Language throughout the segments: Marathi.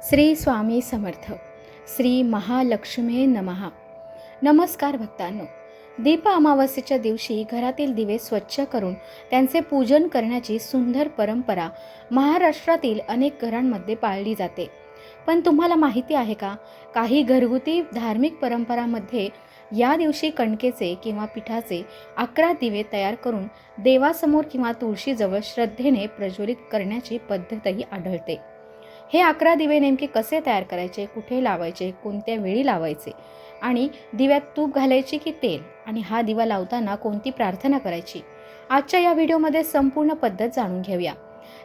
श्री स्वामी समर्थ. श्री महालक्ष्मी नमः. नमस्कार भक्तांनो. दीप अमावस्येच्या दिवशी घरातील दिवे स्वच्छ करून त्यांचे पूजन करण्याची सुंदर परंपरा महाराष्ट्रातील अनेक घरांमध्ये पाळली जाते. पण तुम्हाला माहिती आहे का, काही घरगुती धार्मिक परंपरांमध्ये या दिवशी कणकेचे किंवा पिठाचे 11 दिवे तयार करून देवासमोर किंवा तुळशीजवळ श्रद्धेने प्रज्वलित करण्याची पद्धतही आढळते. हे 11 दिवे नेमके कसे तयार करायचे, कुठे लावायचे, कोणत्या वेळी लावायचे आणि दिव्यात तूप घालायची की तेल, आणि हा दिवा लावताना कोणती प्रार्थना करायची, आजच्या या व्हिडिओमध्ये संपूर्ण पद्धत जाणून घेऊया.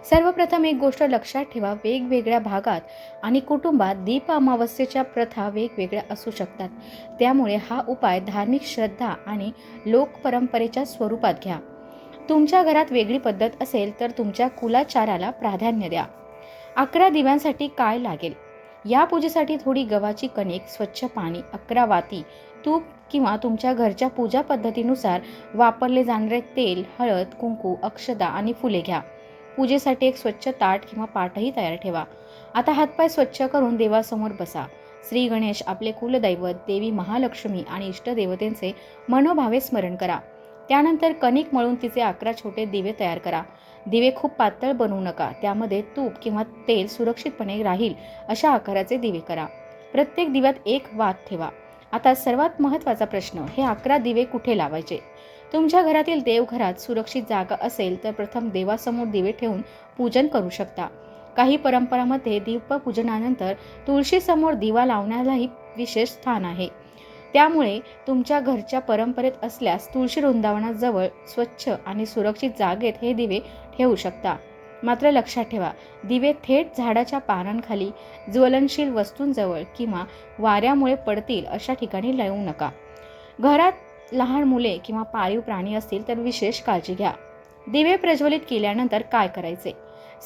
सर्वप्रथम एक गोष्ट लक्षात ठेवा, वेगवेगळ्या भागात आणि कुटुंबात दीप अमावस्येच्या प्रथा वेगवेगळ्या असू शकतात. त्यामुळे हा उपाय धार्मिक श्रद्धा आणि लोकपरंपरेच्या स्वरूपात घ्या. तुमच्या घरात वेगळी पद्धत असेल तर तुमच्या कुलाचाराला प्राधान्य द्या. 11 दिव्यांसाठी काय लागेल? या पूजेसाठी थोडी गव्हाची कणिक, स्वच्छ पाणी, 11 वाती, तूप किंवा तुमच्या घरच्या पूजा पद्धतीनुसार वापरले जाणारे तेल, हळद, कुंकू, अक्षता आणि फुले घ्या. पूजेसाठी एक स्वच्छ ताट किंवा पाटही तयार ठेवा. आता हातपाय स्वच्छ करून देवासमोर बसा. श्री गणेश, आपले कुलदैवत, देवी महालक्ष्मी आणि इष्टदेवतेंचे मनोभावे स्मरण करा. त्यानंतर कणिक मळून तिचे 11 छोटे दिवे तयार करा. दिवे खूप पातळ बनवू नका. त्यामध्ये तूप किंवा तेल सुरक्षितपणे राहील अशा आकाराचे दिवे करा. प्रत्येक दिव्यात एक वात ठेवा. आता सर्वात महत्त्वाचा प्रश्न, हे 11 दिवे कुठे लावायचे? तुमच्या घरातील देवघरात सुरक्षित जागा असेल तर प्रथम देवासमोर दिवे ठेवून पूजन करू शकता. काही परंपरांमध्ये दीपपूजनानंतर तुळशीसमोर दिवा लावण्यालाही विशेष स्थान आहे. त्यामुळे तुमच्या घरच्या परंपरेत असल्यास तुळशी वृंदावनाजवळ स्वच्छ आणि सुरक्षित जागेत हे दिवे ठेवू शकता. मात्र लक्षात ठेवा, दिवे थेट झाडाच्या पानांखाली, ज्वलनशील वस्तूंजवळ किंवा वाऱ्यामुळे पडतील अशा ठिकाणी लावू नका. घरात लहान मुले किंवा पाळीव प्राणी असतील तर विशेष काळजी घ्या. दिवे प्रज्वलित केल्यानंतर काय करायचे?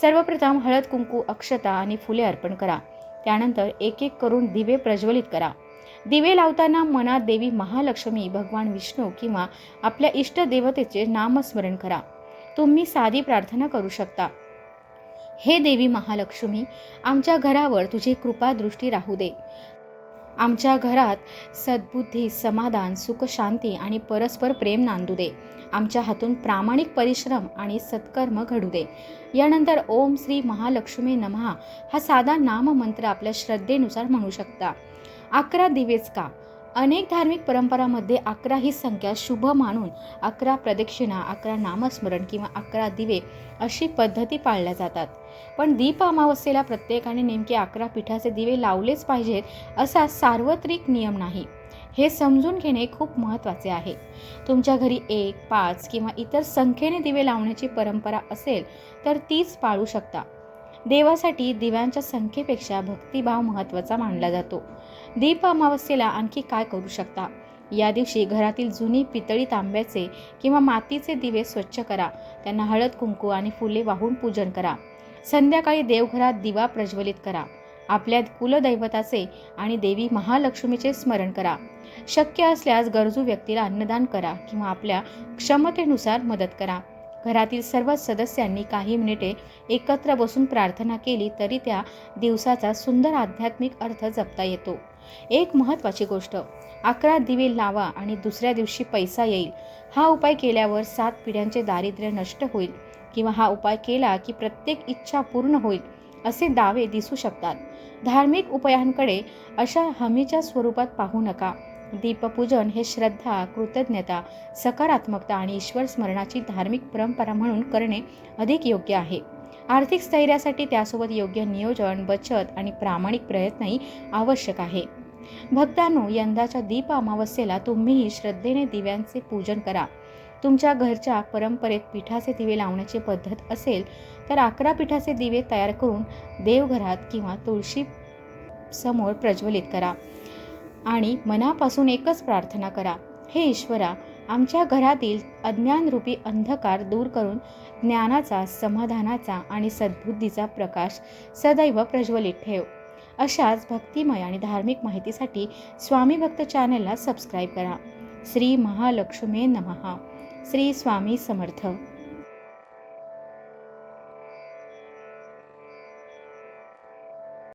सर्वप्रथम हळद, कुंकू, अक्षता आणि फुले अर्पण करा. त्यानंतर एक एक करून दिवे प्रज्वलित करा. दिवे लावताना मनात देवी महालक्ष्मी, भगवान विष्णू किंवा आपल्या इष्ट देवतेचे नामस्मरण करा. तुम्ही साधी प्रार्थना करू शकता. हे देवी महालक्ष्मी, आमच्या घरावर तुझी कृपा दृष्टी राहू दे. आमच्या घरात सद्बुद्धी, समाधान, सुख, शांती आणि परस्पर प्रेम नांदू दे. आमच्या हातून प्रामाणिक परिश्रम आणि सत्कर्म घडू दे. यानंतर ओम श्री महालक्ष्मी नमः हा साधा नाममंत्र आपल्या श्रद्धेनुसार म्हणू शकता. 11 दिवेच का? अनेक धार्मिक परंपरांमध्ये 11 ही संख्या शुभ मानून 11 प्रदक्षिणा, 11 नामस्मरण किंवा 11 दिवे अशी पद्धती पाळल्या जातात. पण दीप अमावस्येला प्रत्येकाने नेमके 11 पिठाचे दिवे लावलेच पाहिजेत असा सार्वत्रिक नियम नाही. हे समजून घेणे खूप महत्त्वाचे आहे. तुमच्या घरी 1, 5 किंवा इतर संख्येने दिवे लावण्याची परंपरा असेल तर तीच पाळू शकता. देवासाठी दिव्यांच्या संख्येपेक्षा भक्तिभाव महत्त्वाचा मानला जातो. दीप अमावस्येला आणखी काय करू शकता? या दिवशी घरातील जुनी पितळी, तांब्याचे किंवा मातीचे दिवे स्वच्छ करा. त्यांना हळद, कुंकू आणि फुले वाहून पूजन करा. संध्याकाळी देवघरात दिवा प्रज्वलित करा. आपल्या कुलदैवताचे आणि देवी महालक्ष्मीचे स्मरण करा. शक्य असल्यास गरजू व्यक्तीला अन्नदान करा किंवा आपल्या क्षमतेनुसार मदत करा. घरातील सर्व सदस्यांनी काही मिनिटे एकत्र बसून प्रार्थना केली तरी त्या दिवसाचा सुंदर आध्यात्मिक अर्थ जपता येतो. एक महत्त्वाची गोष्ट, 11 दिवे लावा आणि दुसऱ्या दिवशी पैसा येईल. हा उपाय केल्यावर 7 पिढ्यांचे दारिद्र्य नष्ट होईल किंवा हा उपाय केला की प्रत्येक इच्छा पूर्ण होईल असे दावे दिसू शकतात. धार्मिक उपायांकडे अशा हमीच्या स्वरूपात पाहू नका. दीपपूजन हे श्रद्धा, कृतज्ञता, सकारात्मकता आणि ईश्वर स्मरणाची धार्मिक परंपरा म्हणून करणे अधिक योग्य आहे. आर्थिक स्थैर्यासाठी त्यासोबत योग्य नियोजन, बचत आणि प्रामाणिक प्रयत्नही आवश्यक आहे. भक्तांनो, यंदाच्या दीप अमावस्येला तुम्हीही श्रद्धेने दिव्यांचे पूजन करा. तुमच्या घरच्या परंपरेत पिठाचे दिवे लावण्याची पद्धत असेल तर 11 पिठाचे दिवे तयार करून देवघरात किंवा तुळशी समोर प्रज्वलित करा आणि मनापासून एकच प्रार्थना करा, हे ईश्वरा, आमच्या घरातील अज्ञानरूपी अंधकार दूर करून ज्ञानाचा, समाधानाचा आणि सद्बुद्धीचा प्रकाश सदैव प्रज्वलित ठेव. अशाच भक्तिमय आणि धार्मिक माहितीसाठी स्वामी भक्त चॅनलला सबस्क्राईब करा. श्री महालक्ष्मी नमः. श्री स्वामी समर्थ.